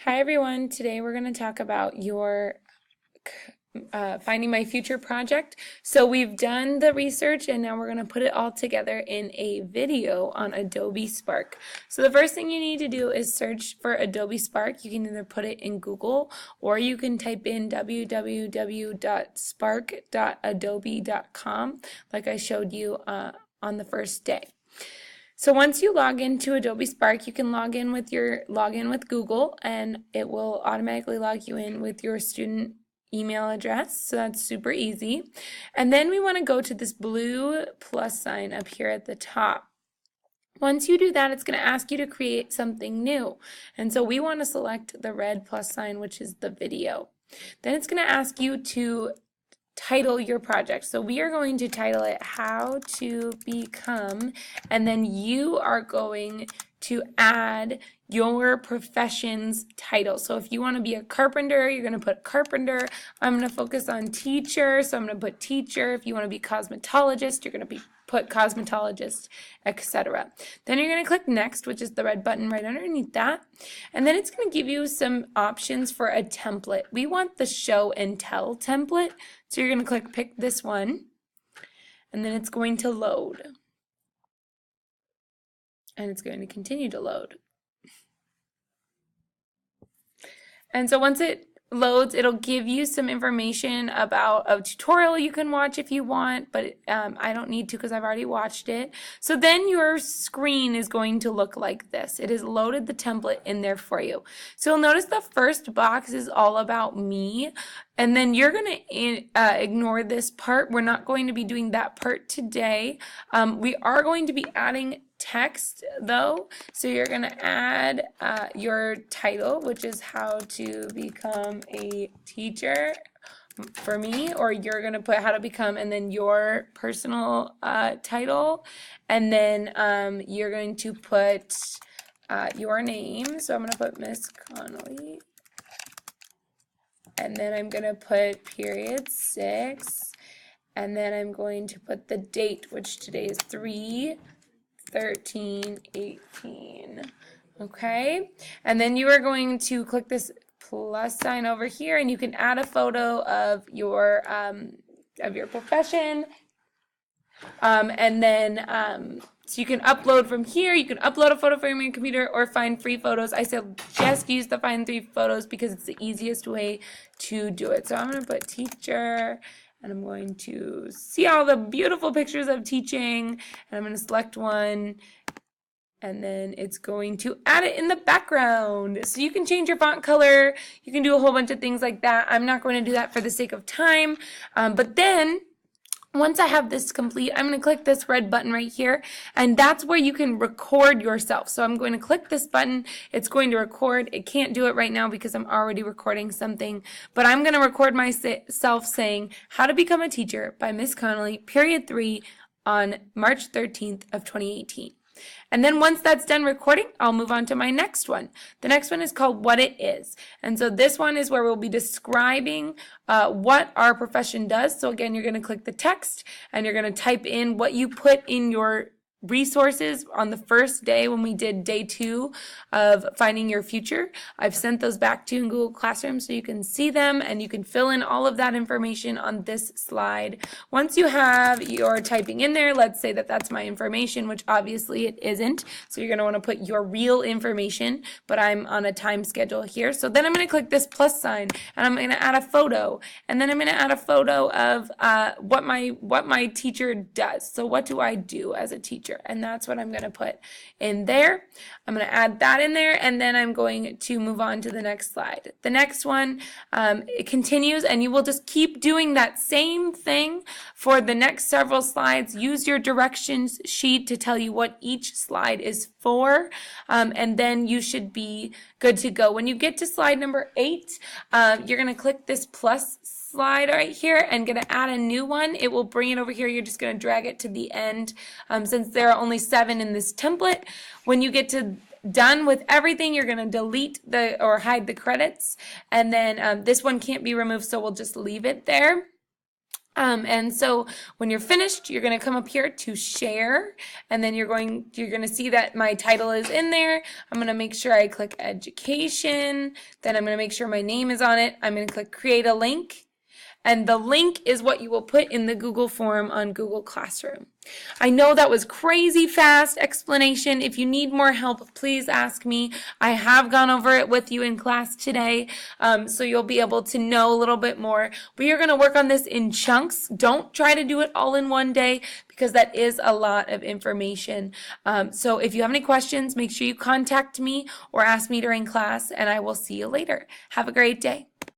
Hi everyone, today we're going to talk about your Finding My Future project. So we've done the research and now we're going to put it all together in a video on Adobe Spark. So the first thing you need to do is search for Adobe Spark. You can either put it in Google or you can type in www.spark.adobe.com like I showed you on the first day. So once you log into Adobe Spark, you can log in with Google, and it will automatically log you in with your student email address. So that's super easy. And then we want to go to this blue plus sign up here at the top. Once you do that, it's going to ask you to create something new. And so we want to select the red plus sign, which is the video. Then it's going to ask you to title your project. So we are going to title it How to Become, and then you are going to add your profession's title. So if you want to be a carpenter, you're going to put carpenter. I'm going to focus on teacher, so I'm going to put teacher. If you want to be cosmetologist, you're going to put cosmetologist, etc. Then you're going to click next, which is the red button right underneath that. And then it's going to give you some options for a template. We want the show and tell template. So you're going to click pick this one, and then it's going to load. And it's going to continue to load. And so once it loads, it'll give you some information about a tutorial you can watch if you want, but I don't need to because I've already watched it. So then your screen is going to look like this. It has loaded the template in there for you. So you'll notice the first box is all about me, and then you're going to ignore this part. We're not going to be doing that part today. We are going to be adding text though, so you're going to add your title, which is How to Become a Teacher for me, or you're going to put How to Become and then your personal title, and then you're going to put your name. So I'm going to put Miss Connolly, and then I'm going to put period 6, and then I'm going to put the date, which today is 3/13/18. Okay, and then you are going to click this plus sign over here, and you can add a photo of your profession, and then so you can upload from here. You can upload a photo from your computer or find free photos. I suggest use the find free photos because it's the easiest way to do it. So I'm going to put teacher, and I'm going to see all the beautiful pictures of teaching, and I'm going to select one, and then it's going to add it in the background. So you can change your font color, you can do a whole bunch of things like that. I'm not going to do that for the sake of time, but then once I have this complete, I'm going to click this red button right here, and that's where you can record yourself. So I'm going to click this button. It's going to record. It can't do it right now because I'm already recording something, but I'm going to record myself saying How to Become a Teacher by Miss Connolly, period 3, on March 13th of 2018. And then once that's done recording, I'll move on to my next one. The next one is called What It Is. And so this one is where we'll be describing what our profession does. So again, you're going to click the text and you're going to type in what you put in your resources on the first day when we did day 2 of Finding Your Future. I've sent those back to you in Google Classroom so you can see them and you can fill in all of that information on this slide. Once you have your typing in there, let's say that that's my information, which obviously it isn't. So you're going to want to put your real information, but I'm on a time schedule here. So then I'm going to click this plus sign and I'm going to add a photo, and then I'm going to add a photo of what my teacher does. So what do I do as a teacher? And that's what I'm going to put in there. I'm going to add that in there, and then I'm going to move on to the next slide. The next one, it continues, and you will just keep doing that same thing for the next several slides. Use your directions sheet to tell you what each slide is for, and then you should be good to go. When you get to slide number 8, you're going to click this plus slide right here and going to add a new one. It will bring it over here. You're just going to drag it to the end since there are only 7 in this template. When you get to done with everything, you're going to delete or hide the credits, and then this one can't be removed, so we'll just leave it there. And so when you're finished, you're going to come up here to share, and then you're going to see that my title is in there. I'm going to make sure I click education. Then I'm going to make sure my name is on it. I'm going to click create a link. And the link is what you will put in the Google form on Google Classroom. I know that was crazy fast explanation. If you need more help, please ask me. I have gone over it with you in class today, so you'll be able to know a little bit more. We are going to work on this in chunks. Don't try to do it all in one day because that is a lot of information. So if you have any questions, make sure you contact me or ask me during class, and I will see you later. Have a great day.